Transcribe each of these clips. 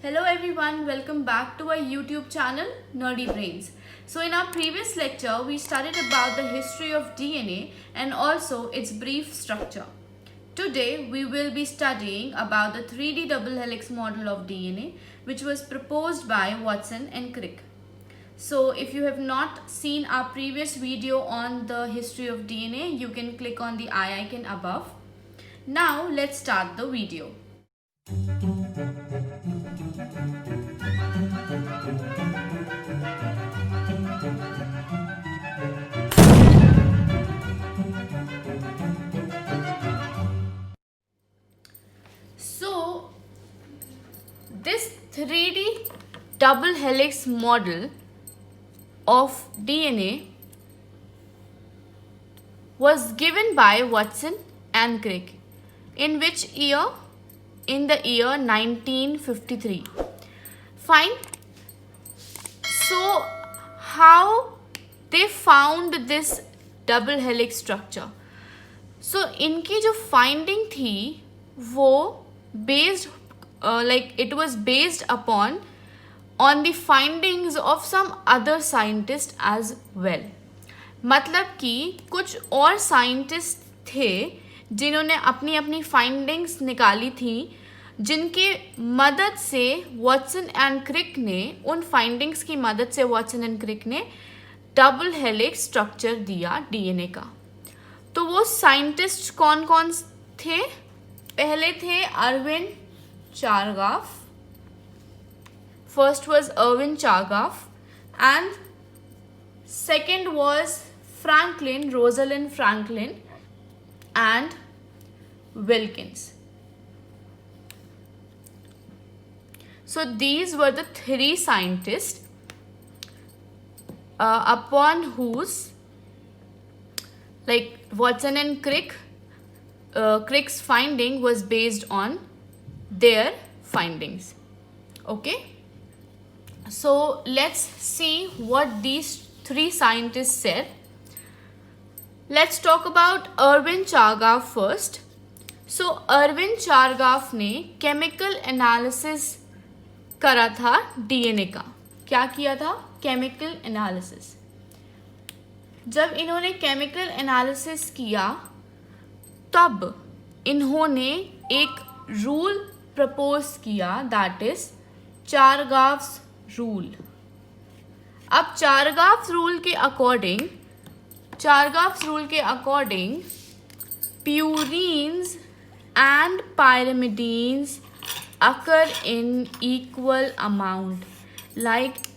Hello everyone, welcome back to our YouTube channel Nerdy Brains. So in our previous lecture, we studied about the history of DNA and also its brief structure. Today, we will be studying about the 3D double helix model of DNA, which was proposed by Watson and Crick. So if you have not seen our previous video on the history of DNA, you can click on the I icon above. Now let's start the video. So this 3D double helix model of DNA was given by Watson and Crick. In which year? In the year 1953. Fine. So how they found this double helix structure? So इनकी जो finding थी वो based it was based upon on the findings of some other scientists as well. मतलब कि कुछ और scientist थे जिन्होंने अपनी अपनी फाइंडिंग्स निकाली थी, जिनके मदद से वॉटसन एंड क्रिक ने उन फाइंडिंग्स की मदद से वॉटसन एंड क्रिक ने डबल हेलिक्स स्ट्रक्चर दिया डीएनए का. तो वो साइंटिस्ट कौन कौन थे? पहले थे Irwin चारगाफ. First was Erwin Chargaff and second was Rosalind Franklin and Wilkins. So these were the three scientists upon whose Watson and Crick's finding was based on their findings. Okay. So let's see what these three scientists said. Let's talk about Erwin Chargaff first. So Erwin Chargaff ने chemical analysis करा था DNA का. क्या किया था? Chemical analysis. जब इन्होंने chemical analysis किया तब इन्होंने एक रूल प्रपोज किया, दैट इज चारगाफ्स रूल. अब चारगाफ्स रूल के according purines and pyrimidines occur in equal amount.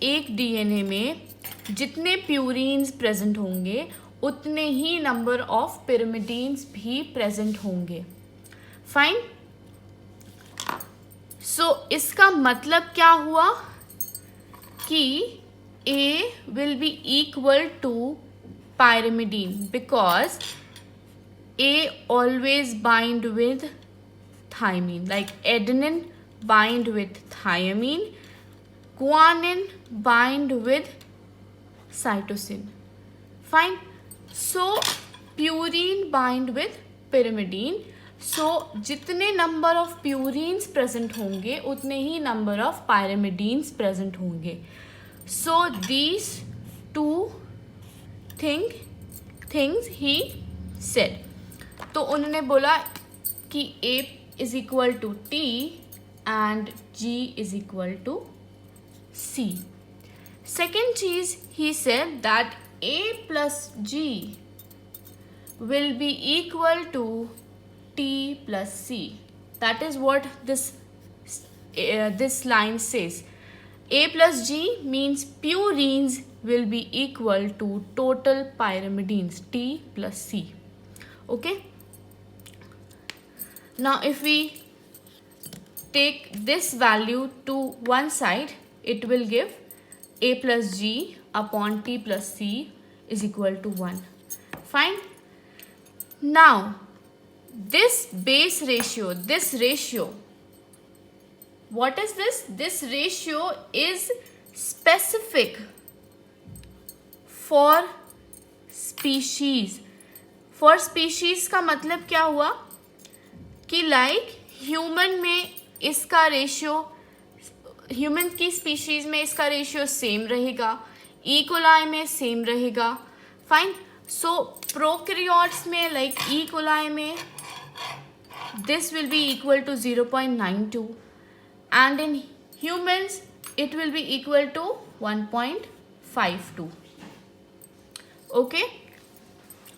एक डीएनए में जितने प्यूरीन्स प्रेजेंट होंगे उतने ही नंबर ऑफ पिरिमिडीन्स भी प्रेजेंट होंगे. फाइन. सो इसका मतलब क्या हुआ कि A will be equal to pyrimidine because A always bind with thymine, like adenine bind with thymine, guanine bind with cytosine. Fine. So purine bind with pyrimidine. So जितने number of प्यूरीन्स present होंगे उतने ही number of pyrimidines present होंगे. So these two things he said. तो उन्होंने बोला कि A is equal to T and G is equal to C. Second चीज he said that A plus G will be equal to T plus C. That is what this line says. A plus G means purines will be equal to total pyrimidines, T plus C. Okay. Now if we take this value to one side, it will give A plus G upon T plus C is equal to 1. Fine. Now this base ratio, what is this? This ratio is specific for species. For species का मतलब क्या हुआ कि human में इसका ratio human की species में इसका रेशियो सेम रहेगा, ई कोलाई में सेम रहेगा. फाइन. सो प्रोकैरियोट्स में लाइक ई कोलाई में this will be equal to 0.92 and in humans it will be equal to 1.52. Okay.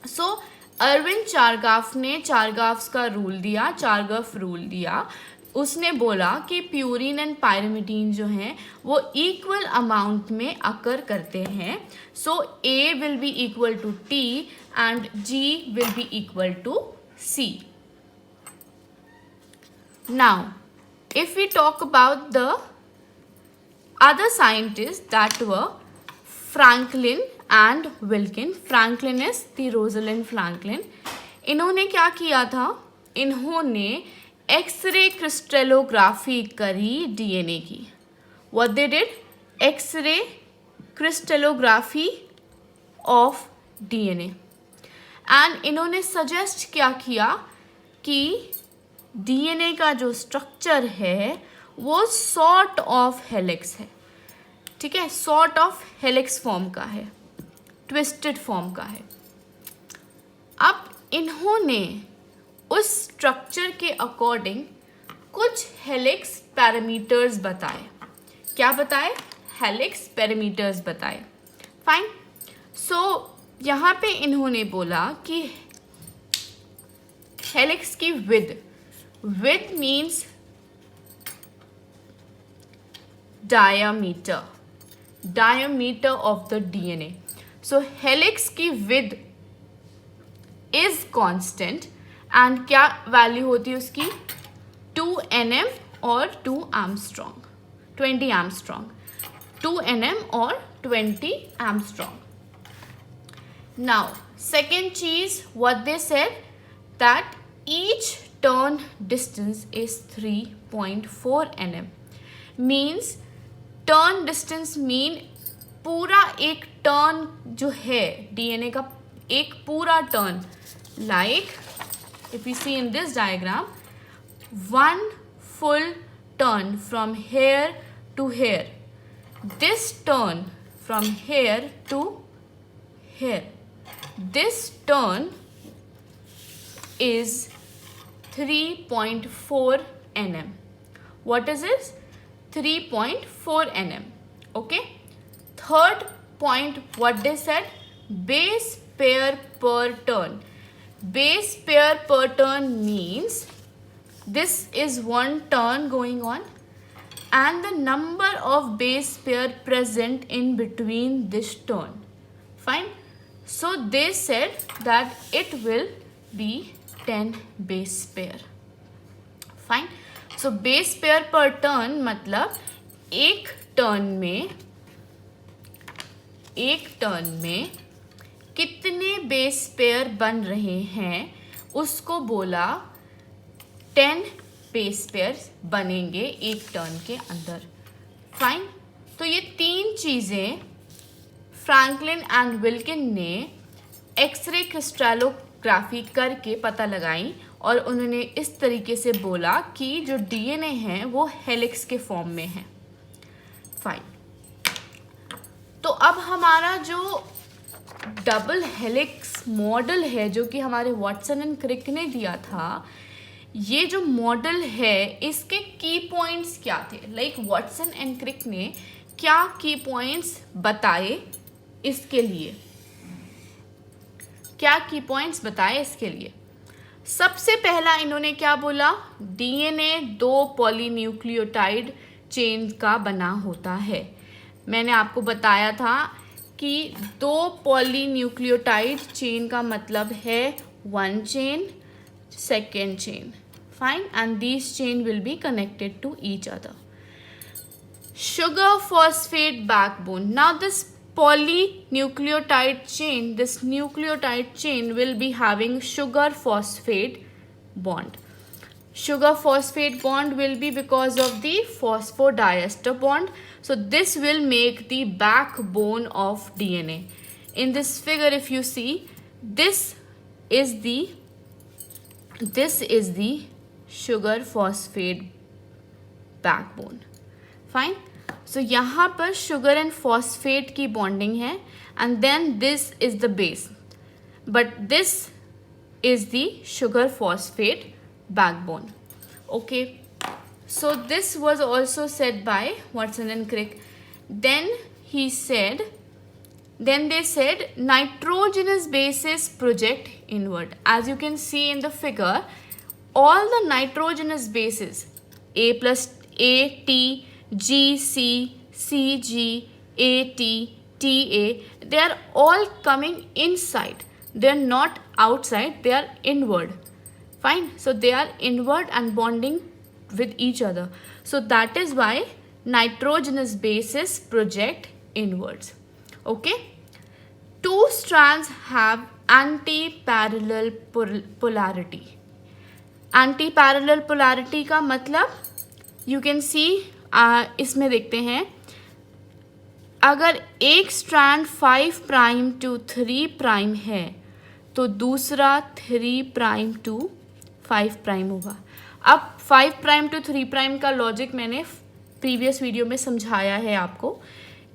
So Erwin Chargaff ने चारगाफ्स का रूल दिया, चारगाफ रूल दिया. उसने बोला कि प्यूरिन एंड पायरिमिडीन जो हैं वो इक्वल अमाउंट में अकर करते हैं. So A will be equal to T and G will be equal to C. Now, if we talk about the other scientists that were Franklin and Wilkin. Franklin is the Rosalind Franklin. इन्होंने क्या किया था? इन्होंने X-ray crystallography करी DNA की. What they did? X-ray crystallography of DNA. And इन्होंने suggest क्या किया कि डीएनए का जो स्ट्रक्चर है वो सॉर्ट ऑफ हेलिक्स है. ठीक है, सॉर्ट ऑफ हेलिक्स फॉर्म का है, ट्विस्टेड फॉर्म का है. अब इन्होंने उस स्ट्रक्चर के अकॉर्डिंग कुछ हेलिक्स पैरामीटर्स बताए. क्या बताए? हेलिक्स पैरामीटर्स बताए. फाइन. सो यहाँ पे इन्होंने बोला कि हेलिक्स की width means diameter of the DNA. So helix की width is constant and क्या वैल्यू होती है उसकी? 2 nm और 2 Armstrong, 20 Armstrong, 2 nm और 20 Armstrong. Now second चीज what they said that each turn distance is 3.4 nm. means turn distance mean पूरा एक टर्न जो है डीएनए का, एक पूरा turn, like if we see in this diagram, one full turn from here to here, this turn from here to here, this turn is 3.4 nm. What is this? 3.4 nm. Okay. Third point what they said, base pair per turn. Base pair per turn means this is one turn going on and the number of base pair present in between this turn. Fine. So they said that it will be 10 base pair. Fine. So base pair per turn मतलब एक turn में कितने base pair बन रहे हैं उसको बोला 10 base pair बनेंगे एक टर्न के अंदर. फाइन. तो ये तीन चीज़ें फ्रैंकलिन एंड विल्किन ने एक्सरे क्रिस्टलोग्राफी करके पता लगाई और उन्होंने इस तरीके से बोला कि जो डीएनए है वो हेलिक्स के फॉर्म में है. फाइन. तो अब हमारा जो डबल हेलिक्स मॉडल है जो कि हमारे वाटसन एंड क्रिक ने दिया था, ये जो मॉडल है इसके की पॉइंट्स क्या थे? लाइक वाटसन एंड क्रिक ने क्या की पॉइंट्स बताए इसके लिए? क्या की पॉइंट्स बताए इसके लिए? सबसे पहला इन्होंने क्या बोला? डीएनए 2 पॉलीन्यूक्लियोटाइड चेन का बना होता है. मैंने आपको बताया था कि 2 पॉलीन्यूक्लियोटाइड चेन का मतलब है 1 chain, second chain. Fine. And this chain will be connected to each other. Sugar phosphate backbone. Now this polynucleotide chain, this nucleotide chain will be having sugar phosphate bond. Sugar phosphate bond will be because of the phosphodiester bond. So this will make the backbone of DNA. In this figure if you see, this is the sugar phosphate backbone. Fine. So यहाँ पर sugar and phosphate की bonding है and then this is the base, but this is the sugar phosphate backbone. Okay, so this was also said by Watson and Crick. Then they said nitrogenous bases project inward. As you can see in the figure, all the nitrogenous bases A plus A, T, G, C, CG, AT, TA, they are all coming inside. They are not outside, they are inward. Fine, so they are inward and bonding with each other. So that is why nitrogenous bases project inwards. Okay, two strands have anti-parallel polarity. Anti-parallel polarity का मतलब you can see इसमें देखते हैं, अगर एक strand 5 prime to 3 prime है तो दूसरा 3 प्राइम टू 5 प्राइम होगा. अब 5 प्राइम टू 3 प्राइम का लॉजिक मैंने प्रीवियस वीडियो में समझाया है आपको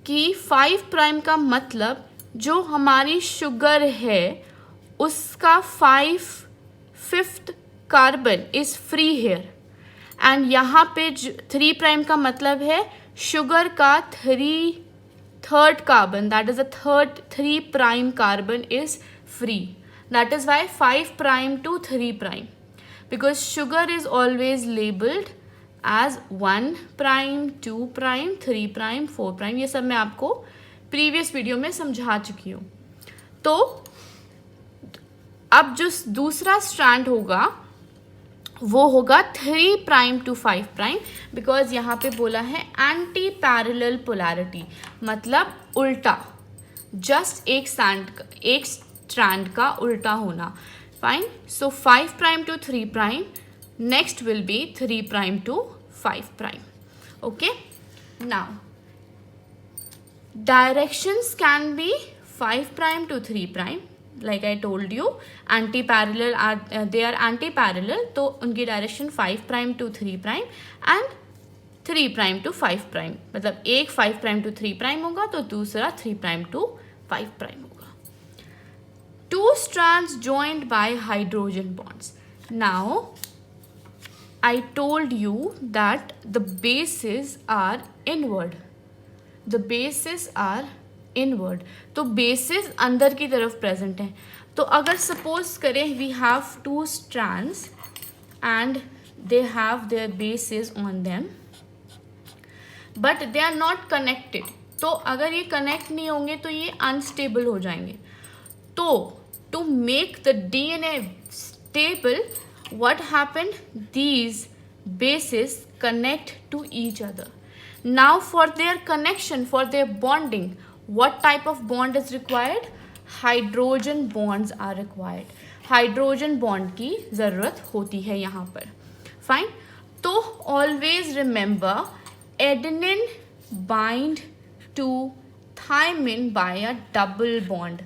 कि 5 प्राइम का मतलब जो हमारी शुगर है उसका 5/5 carbon is free here, and यहाँ पे 3 प्राइम का मतलब है शुगर का 3/3 carbon, that is the 3 prime carbon is free. That is why 5 prime to 3 prime, because sugar is always labeled as 1 prime, 2 prime, 3 prime, 4 prime. ये सब मैं आपको प्रीवियस वीडियो में समझा चुकी हूँ. तो अब जो दूसरा स्ट्रैंड होगा वो होगा 3 प्राइम टू 5 प्राइम, बिकॉज यहाँ पे बोला है एंटी पैरेलल पोलैरिटी, मतलब उल्टा, जस्ट एक स्ट्रैंड का उल्टा होना. Fine, so 5 prime to 3 prime, next will be 3 prime to 5 prime. Okay, now directions can be 5 prime to 3 prime. Like I told you, anti-parallel are they are anti-parallel, तो उनकी direction 5 prime to 3 prime and 3 prime to 5 prime. मतलब एक 5 prime to 3 prime होगा तो दूसरा 3 prime to 5 prime होगा. Two strands joined by hydrogen bonds. Now I told you that the bases are inward. The bases are inward, तो bases अंदर की तरफ प्रेजेंट है. तो अगर सपोज करें we have 2 strands and they have their bases on them but they are not connected, तो अगर ये कनेक्ट नहीं होंगे तो ये अनस्टेबल हो जाएंगे. तो to make the DNA stable, what happened, these bases connect to each other. Now for their connection, for their bonding, what type of bond is required? Hydrogen bonds are required. Hydrogen bond की ज़रूरत होती है यहाँ पर. Fine, तो always remember adenine bind to thymine by a double bond.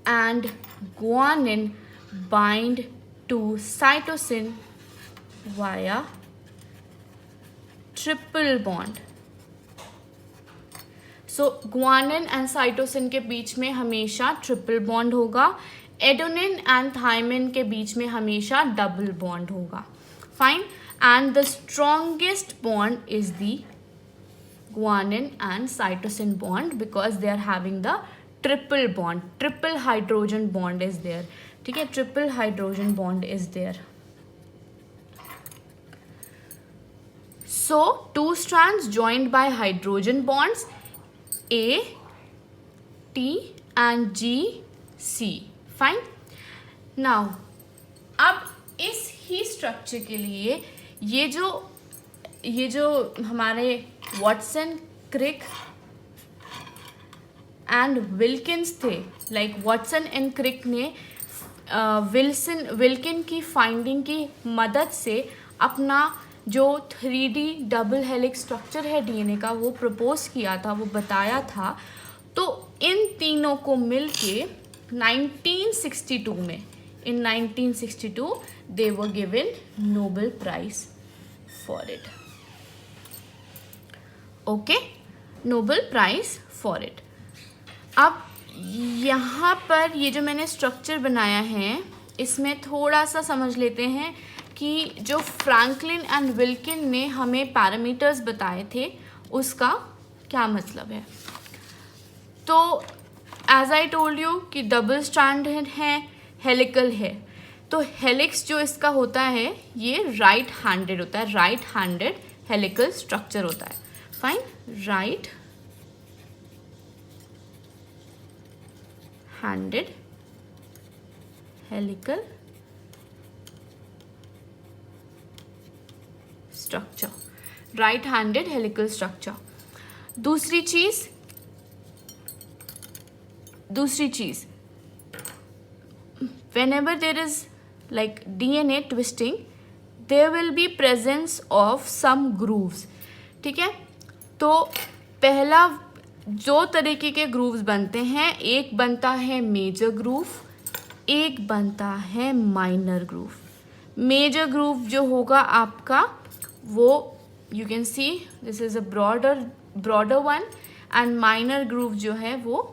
And guanine bind to cytosine via triple bond. So guanine and cytosine के बीच में हमेशा ट्रिपल बॉन्ड होगा, एडेनिन एंड थायमिन के बीच में हमेशा डबल बॉन्ड होगा. Fine, and the strongest bond is the guanine and cytosine bond because they are having the triple bond, triple hydrogen bond is there. ठीक है, triple hydrogen bond is there. So two strands joined by hydrogen bonds A, T and G, C. Fine. Now अब इस ही structure के लिए ये जो हमारे Watson, Crick and Wilkins थे, लाइक वॉटसन एंड क्रिक ने विल्किन की फाइंडिंग की मदद से अपना जो 3D डबल हेलिक्स स्ट्रक्चर है डीएनए का वो प्रपोज किया था, वो बताया था. तो इन तीनों को मिलके 1962 में in 1962 they were given Nobel Prize for it. Okay, Nobel Prize for it. अब यहाँ पर ये जो मैंने स्ट्रक्चर बनाया है इसमें थोड़ा सा समझ लेते हैं कि जो फ्रैंकलिन एंड विल्किन ने हमें पैरामीटर्स बताए थे उसका क्या मतलब है. तो एज आई टोल्ड यू कि डबल स्ट्रैंड है, हेलिकल है, तो हेलिक्स जो इसका होता है ये राइट हैंडेड होता है, राइट हैंडेड हेलिकल स्ट्रक्चर होता है. Fine, right handed helical structure, right handed helical structure. दूसरी चीज whenever there is like DNA twisting there will be presence of some grooves. ठीक है, तो पहला जो तरीके के ग्रूव्स बनते हैं, एक बनता है मेजर ग्रूव, एक बनता है माइनर ग्रूव. मेजर ग्रूव जो होगा आपका वो you can see this is a broader one, and minor groove जो है वो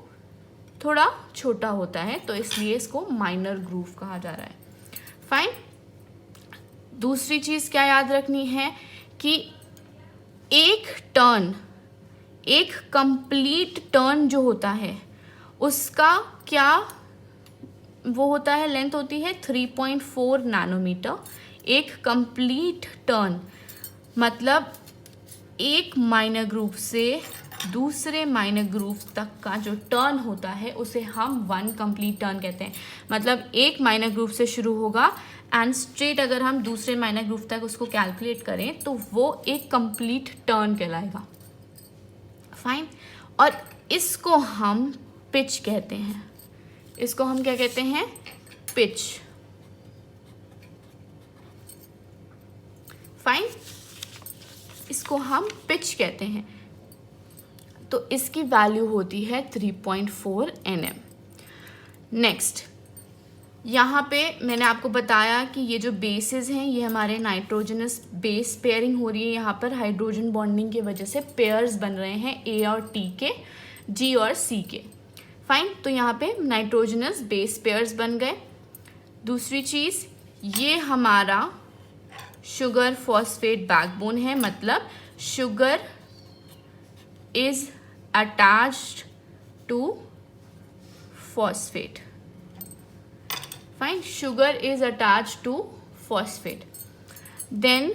थोड़ा छोटा होता है, तो इसलिए इसको माइनर ग्रूव कहा जा रहा है. फाइन. दूसरी चीज़ क्या याद रखनी है कि एक टर्न, एक कंप्लीट टर्न जो होता है उसका क्या वो होता है, लेंथ होती है 3.4 नैनोमीटर. एक कंप्लीट टर्न मतलब एक माइनर ग्रूव से दूसरे माइनर ग्रूव तक का जो टर्न होता है उसे हम वन कंप्लीट टर्न कहते हैं. मतलब एक माइनर ग्रूव से शुरू होगा एंड स्ट्रेट अगर हम दूसरे माइनर ग्रूव तक उसको कैलकुलेट करें तो वो एक कंप्लीट टर्न कहलाएगा. फाइन. और इसको हम पिच कहते हैं. इसको हम क्या कहते हैं? पिच. फाइन. इसको हम पिच कहते हैं. तो इसकी वैल्यू होती है 3.4 nm. नेक्स्ट, यहाँ पे मैंने आपको बताया कि ये जो बेसेस हैं ये हमारे नाइट्रोजनस बेस पेयरिंग हो रही है. यहाँ पर हाइड्रोजन बॉन्डिंग की वजह से पेयर्स बन रहे हैं A और T के, G और C के. फाइन. तो यहाँ पे नाइट्रोजनस बेस पेयर्स बन गए. दूसरी चीज़, ये हमारा शुगर फॉस्फेट बैकबोन है, मतलब sugar is attached to phosphate. Fine, sugar is attached to phosphate. Then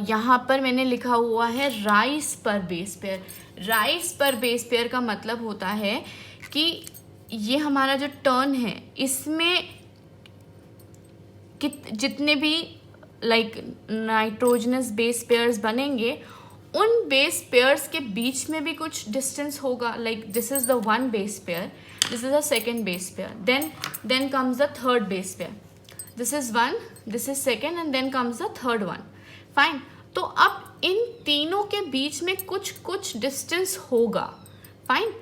यहाँ पर मैंने लिखा हुआ है राइस पर बेस पेयर. राइस पर बेस पेयर का मतलब होता है कि ये हमारा जो टर्न है इसमें जितने भी लाइक नाइट्रोजनस बेस पेयर्स बनेंगे उन बेस पेयर्स के बीच में भी कुछ डिस्टेंस होगा. Like this is the one base pair, this is the second base pair, then comes the third base pair. This is one, this is second and then comes the third one. Fine. तो अब इन तीनों के बीच में कुछ distance होगा. Fine.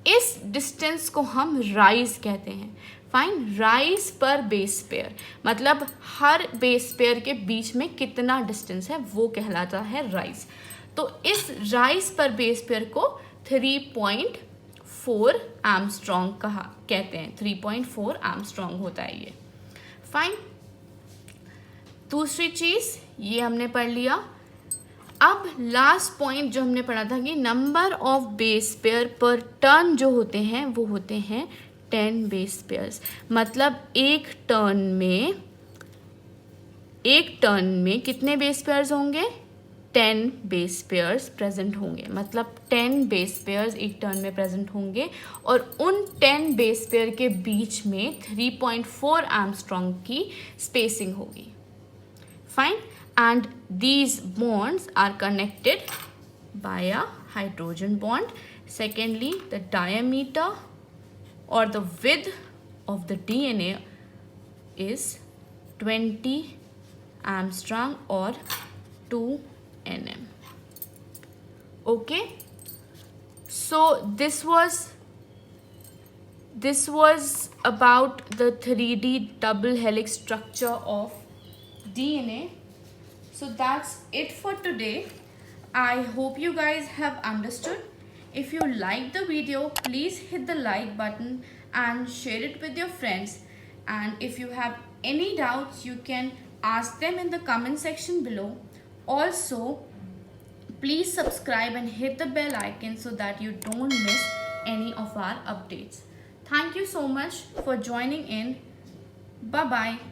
इस distance को हम राइज कहते हैं. फाइन. राइज पर बेस पेयर मतलब हर बेस पेयर के बीच में कितना डिस्टेंस है वो कहलाता है राइज. तो इस राइस पर बेस पेयर को 3.4 आर्मस्ट्रॉन्ग कहते हैं. 3.4 आर्मस्ट्रॉन्ग होता है ये. फाइन. दूसरी चीज ये हमने पढ़ लिया. अब लास्ट पॉइंट जो हमने पढ़ा था कि नंबर ऑफ बेस पेयर पर टर्न जो होते हैं वो होते हैं 10 बेस पेयर्स. मतलब एक टर्न में कितने बेस पेयर्स होंगे? 10 बेस पेयर्स प्रेजेंट होंगे. मतलब 10 बेस पेयर्स एक टर्न में प्रेजेंट होंगे और उन 10 बेस पेयर के बीच में 3.4 आर्मस्ट्रॉन्ग की स्पेसिंग होगी. Fine. And these bonds are connected by a hydrogen bond. Secondly, the diameter or the width of the DNA is 20 Armstrong or 2 nm. Okay, so this was this was about the 3D double helix structure of DNA. So that's it for today. I hope you guys have understood. If you liked the video, please hit the like button and share it with your friends. And if you have any doubts, you can ask them in the comment section below. Also, please subscribe and hit the bell icon so that you don't miss any of our updates. Thank you so much for joining in. Bye bye.